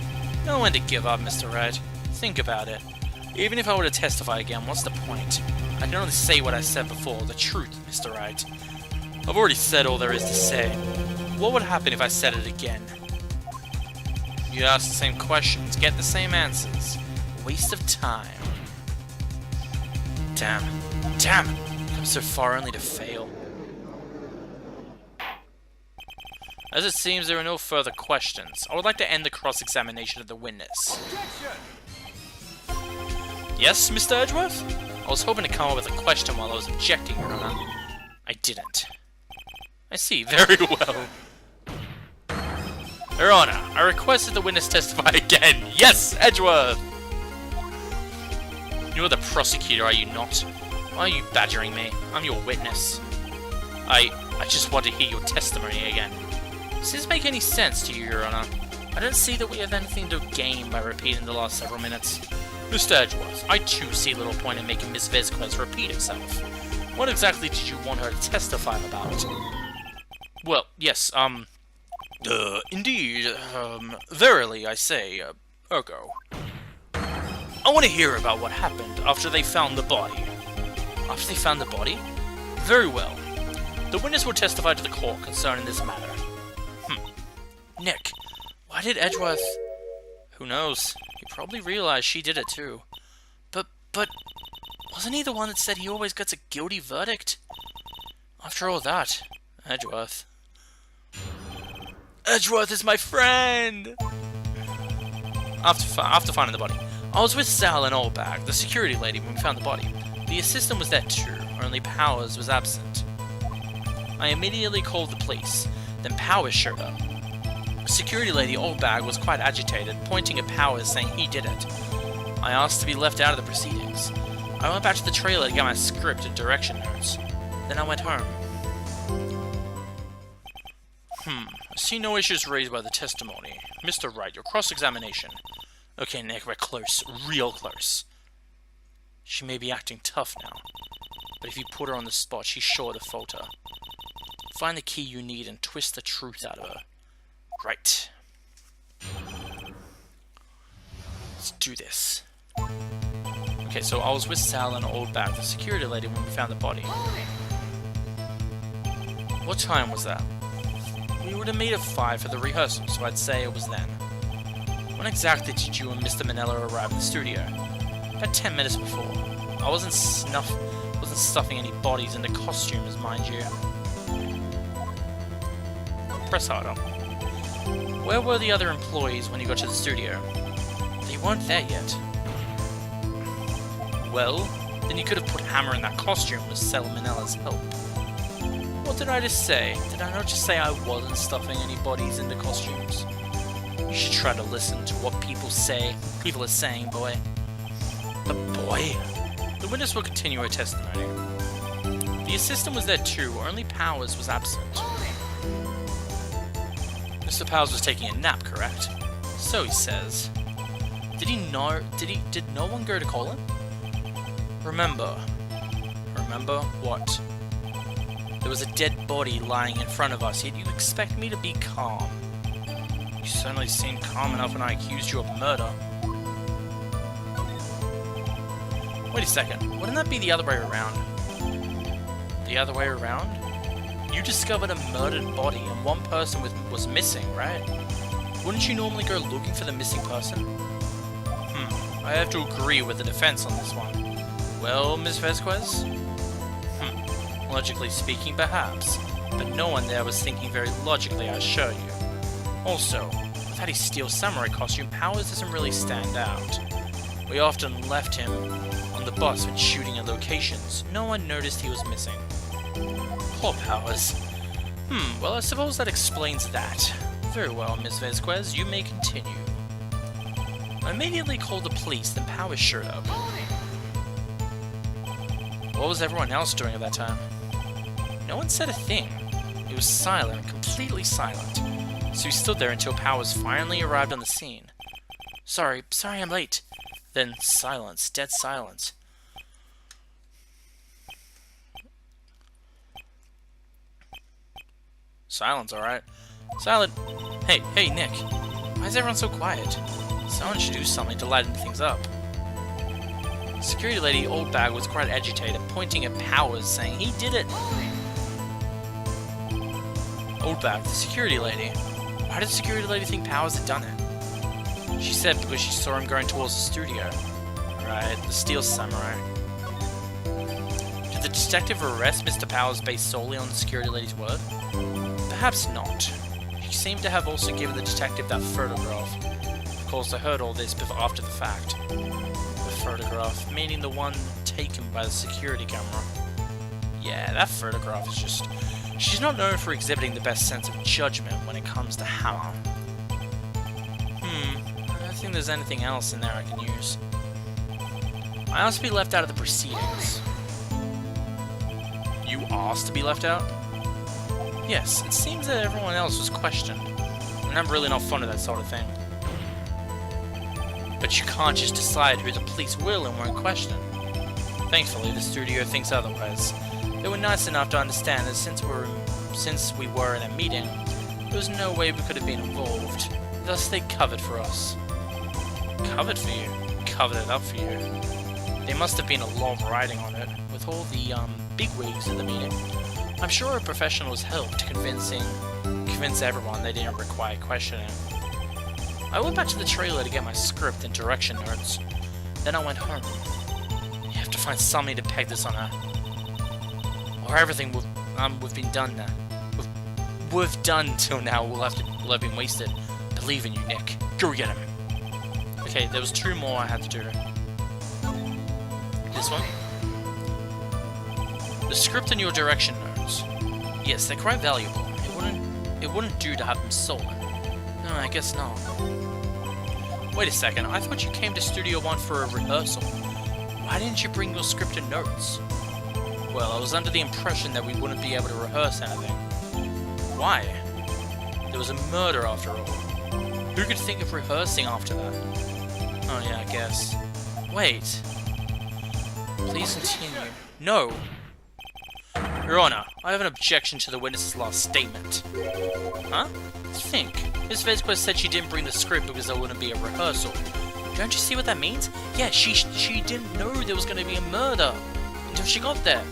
No one to give up, Mr. Wright. Think about it. Even if I were to testify again, what's the point? I can only say what I said before, the truth, Mr. Wright. I've already said all there is to say. What would happen if I said it again? You ask the same questions, get the same answers. Waste of time. Damn. Damn! Come so far only to fail. As it seems there are no further questions, I would like to end the cross-examination of the witness. Yes, Mr. Edgeworth? I was hoping to come up with a question while I was objecting, Your Honor. I didn't. I see, very well. Your Honor, I requested the witness testify again. Yes, Edgeworth! You're the prosecutor, are you not? Why are you badgering me? I'm your witness. I just want to hear your testimony again. Does this make any sense to you, Your Honor? I don't see that we have anything to gain by repeating the last several minutes. Mr. Edgeworth, I too see little point in making Miss Vasquez repeat herself. What exactly did you want her to testify about? Well, yes, indeed, verily I say, ergo. I want to hear about what happened after they found the body. After they found the body? Very well. The witness will testify to the court concerning this matter. Nick, why did Edgeworth... Who knows? He probably realized she did it too. But... wasn't he the one that said he always gets a guilty verdict? After all that, Edgeworth... Edgeworth is my friend! After finding the body, I was with Sal and Oldbag, the security lady, when we found the body. The assistant was there too, only Powers was absent. I immediately called the police, then Powers showed up. Security lady Oldbag was quite agitated, pointing at Powers saying he did it. I asked to be left out of the proceedings. I went back to the trailer to get my script and direction notes. Then I went home. I see no issues raised by the testimony. Mr. Wright, your cross-examination. Okay, Nick, we're close. Real close. She may be acting tough now, but if you put her on the spot, she's sure to falter. Find the key you need and twist the truth out of her. Right. Let's do this. Okay, so I was with Sal and Oldbag, the security lady, when we found the body. What time was that? We would have made it 5 for the rehearsal, so I'd say it was then. When exactly did you and Mr. Manella arrive in the studio? About 10 minutes before. I wasn't stuffing any bodies into costumes, mind you. Press harder. Where were the other employees when you got to the studio? They weren't there yet. Well, then you could have put Hammer in that costume with Salmonella's help. What did I just say? Did I not just say I wasn't stuffing any bodies into costumes? You should try to listen to what people are saying, boy. The boy? The witness will continue her testimony. The assistant was there too, only Powers was absent. Mr. Powers was taking a nap, correct? So he says. Did no one go to call him? Remember what? There was a dead body lying in front of us, yet you expect me to be calm. You certainly seemed calm enough when I accused you of murder. Wait a second, wouldn't that be the other way around? The other way around? You discovered a murdered body and one person was missing, right? Wouldn't you normally go looking for the missing person? I have to agree with the defense on this one. Well, Ms. Vasquez? Logically speaking, perhaps, but no one there was thinking very logically, I assure you. Also, without his steel samurai costume, Powers doesn't really stand out. We often left him on the bus when shooting at locations. No one noticed he was missing. Poor Powers. Well, I suppose that explains that. Very well, Ms. Vasquez, you may continue. I immediately called the police, then Powers showed up. What was everyone else doing at that time? No one said a thing. He was silent, completely silent. So he stood there until Powers finally arrived on the scene. Sorry I'm late. Then silence, dead silence. Silence, alright. Silent. Hey, Nick. Why is everyone so quiet? Someone should do something to lighten things up. Security lady Oldbag was quite agitated, pointing at Powers, saying he did it. Oldbag, the security lady. Why did the security lady think Powers had done it? She said because she saw him going towards the studio. Right, the Steel Samurai. Did the detective arrest Mr. Powers based solely on the security lady's word? Perhaps not. She seemed to have also given the detective that photograph. Of course, I heard all this after the fact. The photograph, meaning the one taken by the security camera. Yeah, that photograph is just... She's not known for exhibiting the best sense of judgment when it comes to Hammer. I don't think there's anything else in there I can use. I asked to be left out of the proceedings. You asked to be left out? Yes, it seems that everyone else was questioned, and I'm really not fond of that sort of thing. But you can't just decide who the police will and won't question. Thankfully, the studio thinks otherwise. They were nice enough to understand that since we were in a meeting, there was no way we could have been involved. Thus, they covered for us. Covered for you? Covered it up for you. There must have been a lot of writing on it, with all the bigwigs at the meeting. I'm sure a professional's helped convince everyone they didn't require questioning. I went back to the trailer to get my script and direction notes. Then I went home. You have to find something to peg this on her. Or everything we've been done now. We've done till now will have been wasted. Believe in you, Nick. Go get him. Okay, there was 2 more I had to do. This one. The script and your direction notes. Yes, they're quite valuable. It wouldn't do to have them stolen. No, I guess not. Wait a second, I thought you came to Studio One for a rehearsal. Why didn't you bring your script and notes? Well, I was under the impression that we wouldn't be able to rehearse anything. Why? There was a murder after all. Who could think of rehearsing after that? Oh yeah, I guess. Wait. Please continue. No! Your Honor, I have an objection to the witness's last statement. Huh? Think. Miss Vasquez said she didn't bring the script because there wouldn't be a rehearsal. Don't you see what that means? Yeah, she didn't know there was going to be a murder until she got there.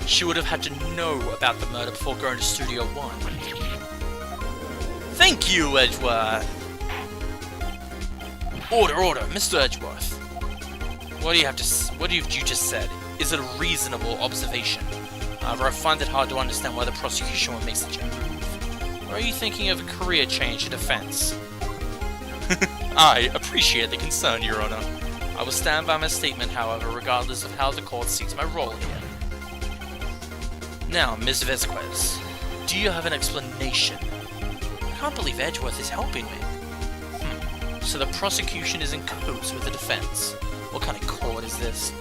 She would have had to know about the murder before going to Studio One. Thank you, Edgeworth! Order, Mr. Edgeworth. What have you just said? Is it a reasonable observation? However, I find it hard to understand why the prosecution would make such a move. Or are you thinking of a career change in defense? I appreciate the concern, Your Honor. I will stand by my statement, however, regardless of how the court sees my role here. Now, Ms. Vasquez, do you have an explanation? I can't believe Edgeworth is helping me. So the prosecution is in cahoots with the defense. What kind of court is this?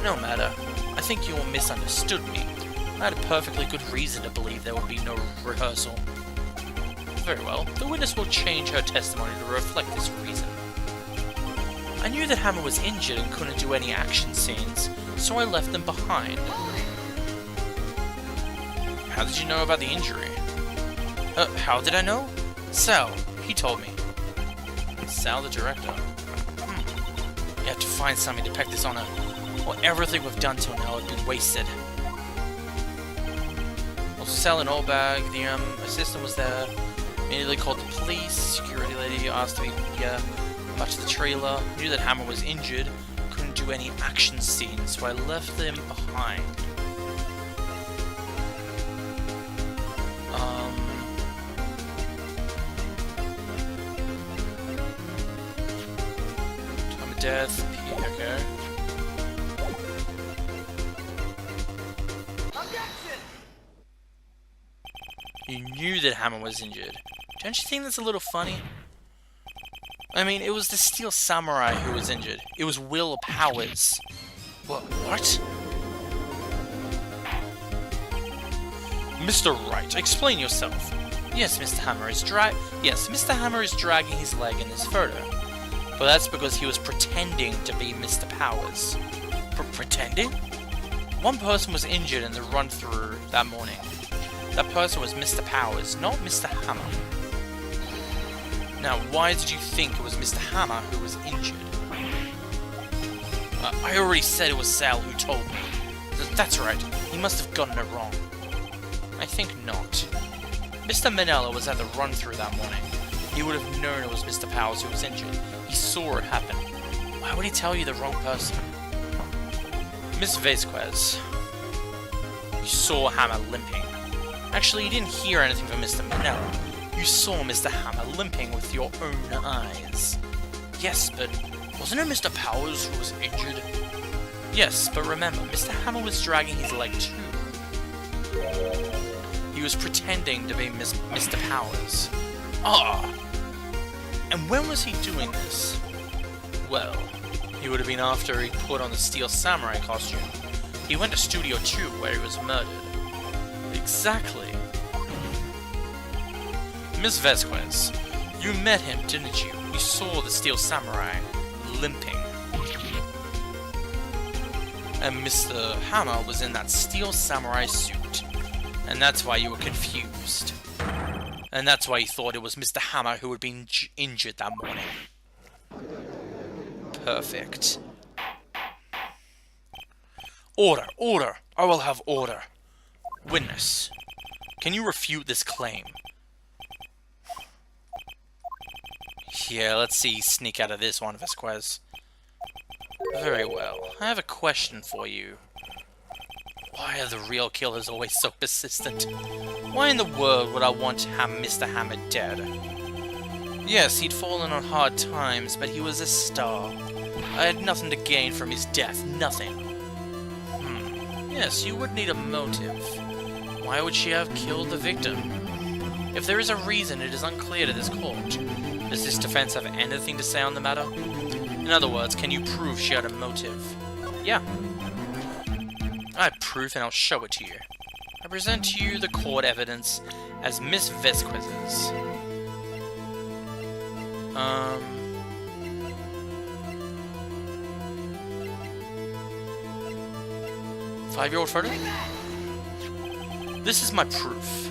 No matter. I think you all misunderstood me. I had a perfectly good reason to believe there would be no rehearsal. Very well. The witness will change her testimony to reflect this reason. I knew that Hammer was injured and couldn't do any action scenes, so I left them behind. How did you know about the injury? How did I know? Sal. He told me. Sal, the director. You have to find something to peg this on her, or everything we've done till now has been wasted. Also, Sal and Oldbag, the assistant was there. Immediately called the police. Security lady asked to be back to the trailer. Knew that Hammer was injured. Couldn't do any action scenes, so I left them behind. Time of death. Okay. Objection! You knew that Hammer was injured. Don't you think that's a little funny? I mean, it was the Steel Samurai who was injured. It was Will Powers. What? Mr. Wright, explain yourself. Yes, Mr. Hammer is dragging his leg in this photo. But that's because he was pretending to be Mr. Powers. Pretending? One person was injured in the run-through that morning. That person was Mr. Powers, not Mr. Hammer. Now, why did you think it was Mr. Hammer who was injured? I already said it was Sal who told me. That's right, he must have gotten it wrong. I think not. Mr. Manella was at the run-through that morning. He would have known it was Mr. Powers who was injured. He saw it happen. Why would he tell you the wrong person? Miss Vasquez, you saw Hammer limping. Actually, you didn't hear anything from Mr. Manella. You saw Mr. Hammer limping with your own eyes. Yes, but wasn't it Mr. Powers who was injured? Yes, but remember, Mr. Hammer was dragging his leg too. He was pretending to be Mr. Powers. Ah! And when was he doing this? Well, he would have been after he put on the Steel Samurai costume. He went to Studio 2 where he was murdered. Exactly. Miss Vasquez, you met him, didn't you? You saw the Steel Samurai limping. And Mr. Hammer was in that Steel Samurai suit. And that's why you were confused. And that's why you thought it was Mr. Hammer who had been injured that morning. Perfect. Order! Order! I will have order. Witness, can you refute this claim? Yeah, let's see you sneak out of this one, Vasquez. Very well. I have a question for you. Why are the real killers always so persistent? Why in the world would I want to have Mr. Hammer dead? Yes, he'd fallen on hard times, but he was a star. I had nothing to gain from his death, nothing. Yes, you would need a motive. Why would she have killed the victim? If there is a reason, it is unclear to this court. Does this defense have anything to say on the matter? In other words, can you prove she had a motive? Yeah. I have proof and I'll show it to you. I present to you the court evidence as Miss Vasquez's. 5-year-old photo? This is my proof.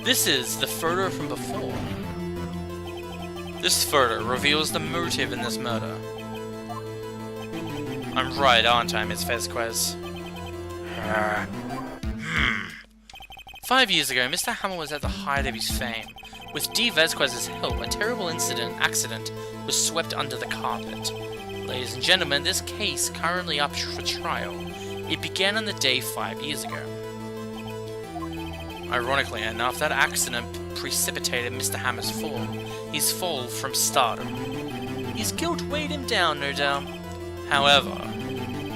This is the photo from before. This photo reveals the motive in this murder. I'm right, aren't I, Miss Vasquez? 5 years ago, Mr. Hammer was at the height of his fame. With D. Vasquez's help, a terrible accident was swept under the carpet. Ladies and gentlemen, this case currently up for trial. It began on the day 5 years ago. Ironically enough, that accident precipitated Mr. Hammer's fall. His fall from stardom. His guilt weighed him down, no doubt. However,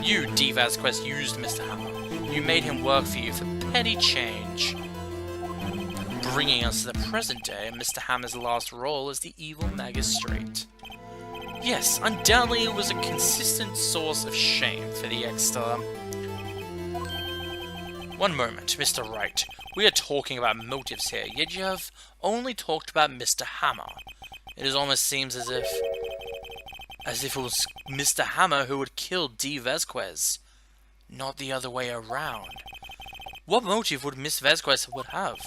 you, D. Vasquez, used Mr. Hammer. You made him work for you for petty change. Bringing us to the present day, Mr. Hammer's last role as the evil magistrate. Yes, undoubtedly it was a consistent source of shame for the ex-star. One moment, Mr. Wright. We are talking about motives here, yet you have only talked about Mr. Hammer. It almost seems as if it was Mr. Hammer who had killed D. Vasquez, not the other way around. What motive would Miss Vasquez would have?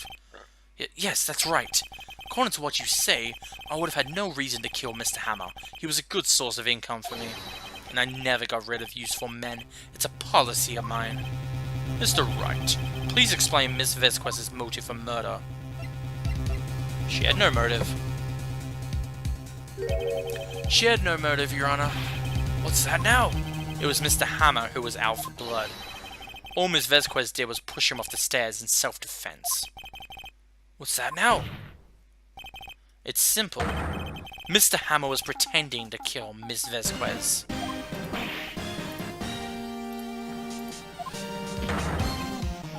Yes, that's right. According to what you say, I would have had no reason to kill Mr. Hammer. He was a good source of income for me, and I never got rid of useful men. It's a policy of mine. Mr. Wright, please explain Miss Vasquez's motive for murder. She had no motive. She had no motive, Your Honor. What's that now? It was Mr. Hammer who was out for blood. All Miss Vasquez did was push him off the stairs in self-defense. What's that now? It's simple. Mr. Hammer was pretending to kill Miss Vasquez.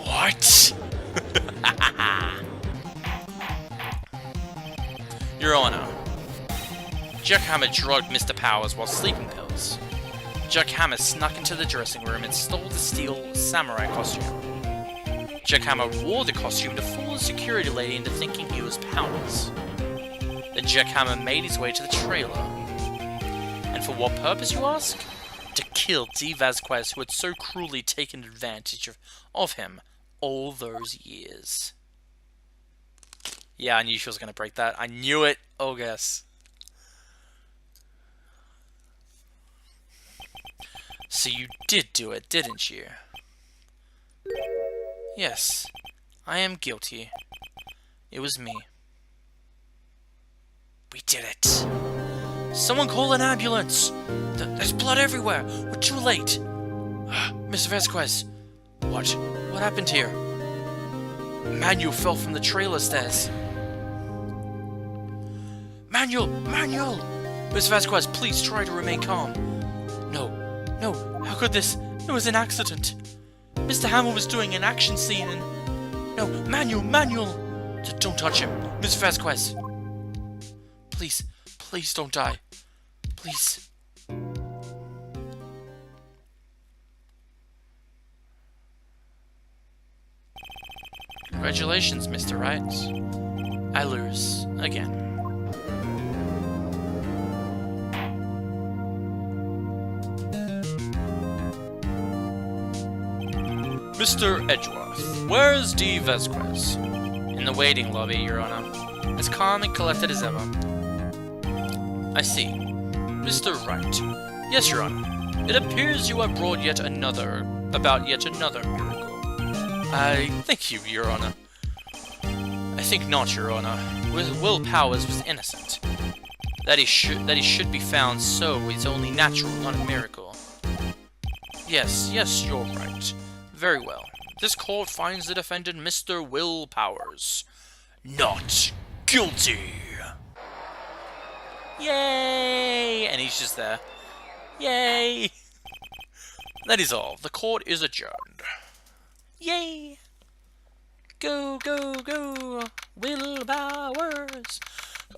What? Your Honor, Jack Hammer drugged Mr. Powers while sleeping pills. Jack Hammer snuck into the dressing room and stole the Steel Samurai costume. Jackhammer wore the costume to fool the security lady into thinking he was Powers. Then Jackhammer made his way to the trailer. And for what purpose, you ask? To kill D. Vasquez, who had so cruelly taken advantage of him all those years. Yeah, I knew she was going to break that. I knew it. Oh, yes. So you did do it, didn't you? Yes, I am guilty. It was me. We did it. Someone call an ambulance! There's blood everywhere! We're too late! Mr. Vasquez! What? What happened here? Manuel fell from the trailer stairs. Manuel! Manuel! Mr. Vasquez, please try to remain calm. No, how could this? It was an accident. Mr. Hamill was doing an action scene and... No, Manuel! Don't touch him, Mr. Vasquez. Please don't die. Please. Congratulations, Mr. Wright. I lose again. Mr. Edgeworth, where's D. Vasquez? In the waiting lobby, Your Honor. As calm and collected as ever. I see. Mr. Wright. Yes, Your Honor. It appears you have brought yet another miracle. I thank you, Your Honor. I think not, Your Honor. Will Powers was innocent. That he should be found so is only natural, not a miracle. Yes, you're right. Very well. This court finds the defendant, Mr. Will Powers, not guilty. Yay! And he's just there. Yay! That is all. The court is adjourned. Yay! Go, Will Powers!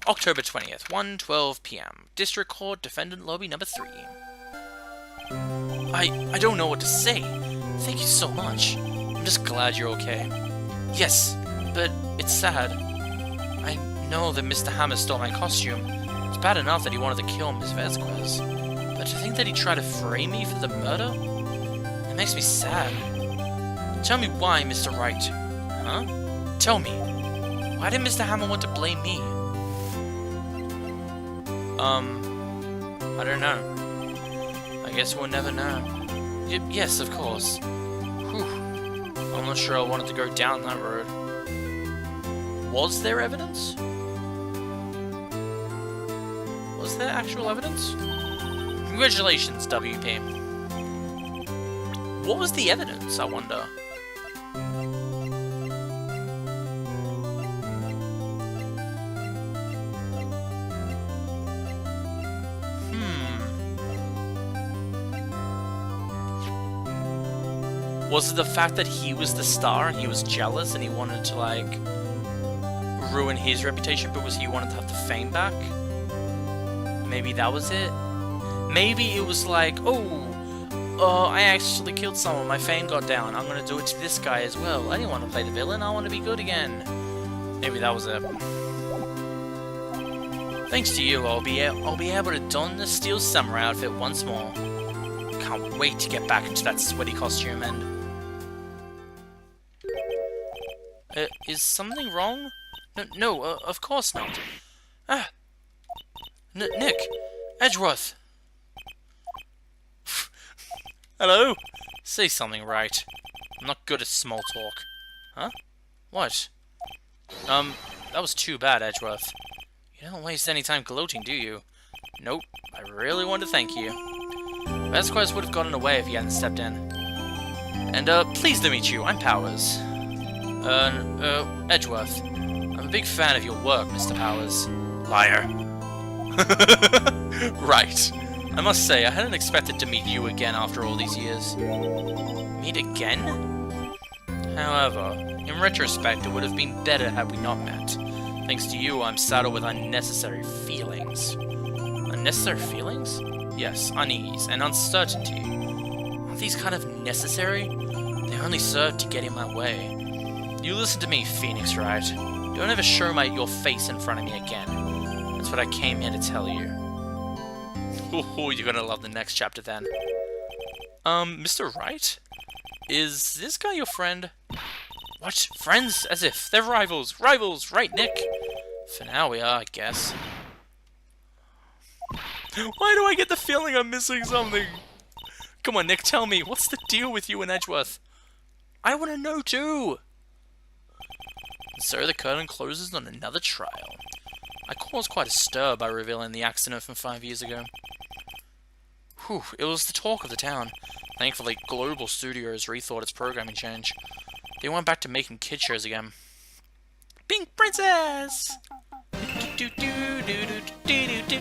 October 20th, 1:12 p.m. District Court, Defendant Lobby number 3. I don't know what to say. Thank you so much. I'm just glad you're okay. Yes, but it's sad. I know that Mr. Hammer stole my costume. It's bad enough that he wanted to kill Miss Vasquez. But to think that he tried to frame me for the murder? It makes me sad. Tell me why, Mr. Wright. Huh? Tell me. Why did Mr. Hammer want to blame me? I don't know. I guess we'll never know. Yes, of course. Whew. I'm not sure I wanted to go down that road. Was there evidence? Was there actual evidence? Congratulations, WP. What was the evidence, I wonder? Was it the fact that he was the star and he was jealous and he wanted to, like, ruin his reputation because he wanted to have the fame back? Maybe that was it? Maybe it was like, I actually killed someone, my fame got down, I'm gonna do it to this guy as well. I didn't want to play the villain, I want to be good again. Maybe that was it. Thanks to you, I'll be able to don the Steel Samurai outfit once more. Can't wait to get back into that sweaty costume and... is something wrong? No, of course not. Nick! Edgeworth! Hello? Say something right. I'm not good at small talk. Huh? What? That was too bad, Edgeworth. You don't waste any time gloating, do you? Nope. I really want to thank you. Vasquez would have gotten away if he hadn't stepped in. And, pleased to meet you. I'm Powers. Edgeworth. I'm a big fan of your work, Mr. Powers. Liar. Right. I must say, I hadn't expected to meet you again after all these years. Meet again? However, in retrospect, it would have been better had we not met. Thanks to you, I'm saddled with unnecessary feelings. Unnecessary feelings? Yes, unease and uncertainty. Are these kind of necessary? They only serve to get in my way. You listen to me, Phoenix Wright. Don't ever show your face in front of me again. That's what I came here to tell you. Ooh, you're gonna love the next chapter then. Mr. Wright? Is this guy your friend? What? Friends? As if. They're rivals. Rivals! Right, Nick? For now we are, I guess. Why do I get the feeling I'm missing something? Come on, Nick, tell me. What's the deal with you and Edgeworth? I want to know, too! And so the curtain closes on another trial. I caused quite a stir by revealing the accident from 5 years ago. Whew, it was the talk of the town. Thankfully, Global Studios rethought its programming change. They went back to making kid shows again. Pink Princess! Do do do do do do do do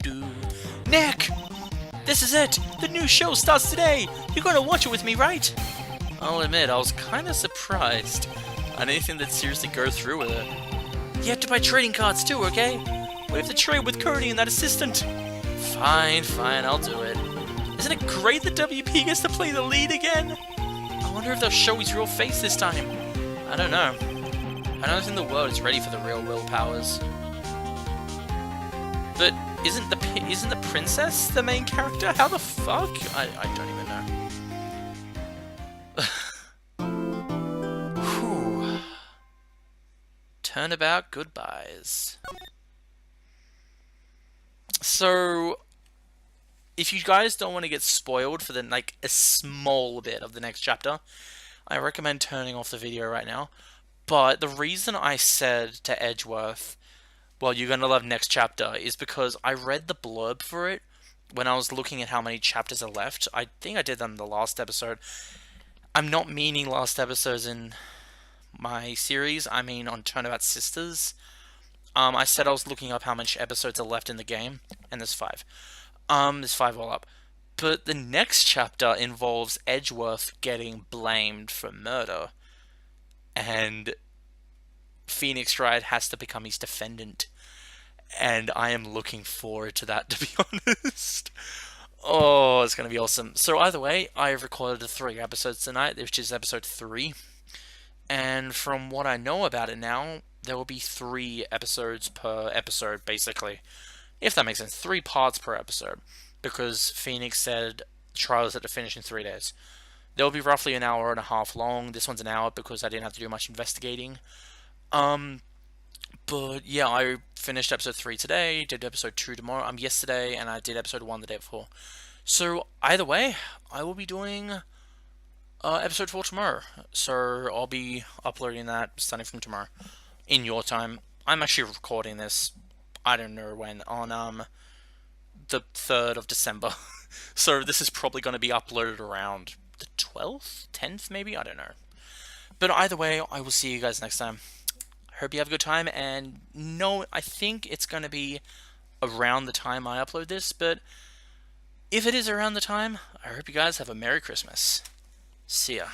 do. Nick! This is it! The new show starts today! You're gonna watch it with me, right? I'll admit, I was kinda surprised. I didn't think they'd seriously go through with it. You have to buy trading cards too, okay? We have to trade with Cody and that assistant. Fine, I'll do it. Isn't it great that WP gets to play the lead again? I wonder if they'll show his real face this time. I don't know. I don't think the world is ready for the real Will Powers. But isn't the princess the main character? How the fuck? I don't even know. Whew. Turnabout goodbyes. So, if you guys don't want to get spoiled for like a small bit of the next chapter, I recommend turning off the video right now. But the reason I said to Edgeworth, well, you're going to love next chapter, is because I read the blurb for it when I was looking at how many chapters are left. I think I did them in the last episode. I'm not meaning last episodes in my series, I mean on Turnabout Sisters. I said I was looking up how much episodes are left in the game, and there's 5. There's 5 all up. But the next chapter involves Edgeworth getting blamed for murder. And Phoenix Wright has to become his defendant. And I am looking forward to that, to be honest. Oh, it's going to be awesome. So either way, I have recorded 3 episodes tonight, which is episode 3. And from what I know about it now, there will be 3 episodes per episode, basically. If that makes sense. 3 parts per episode. Because Phoenix said trials had to finish in 3 days. They'll be roughly an hour and a half long. This one's an hour because I didn't have to do much investigating. But yeah, I finished episode 3 today, did episode 2 tomorrow, yesterday, and I did episode 1 the day before. So either way, I will be doing episode 4 tomorrow. So I'll be uploading that starting from tomorrow. In your time. I'm actually recording this, I don't know when, on the 3rd of December. So this is probably going to be uploaded around the 12th? 10th maybe? I don't know. But either way, I will see you guys next time. I hope you have a good time, and no, I think it's going to be around the time I upload this, but if it is around the time, I hope you guys have a Merry Christmas. See ya.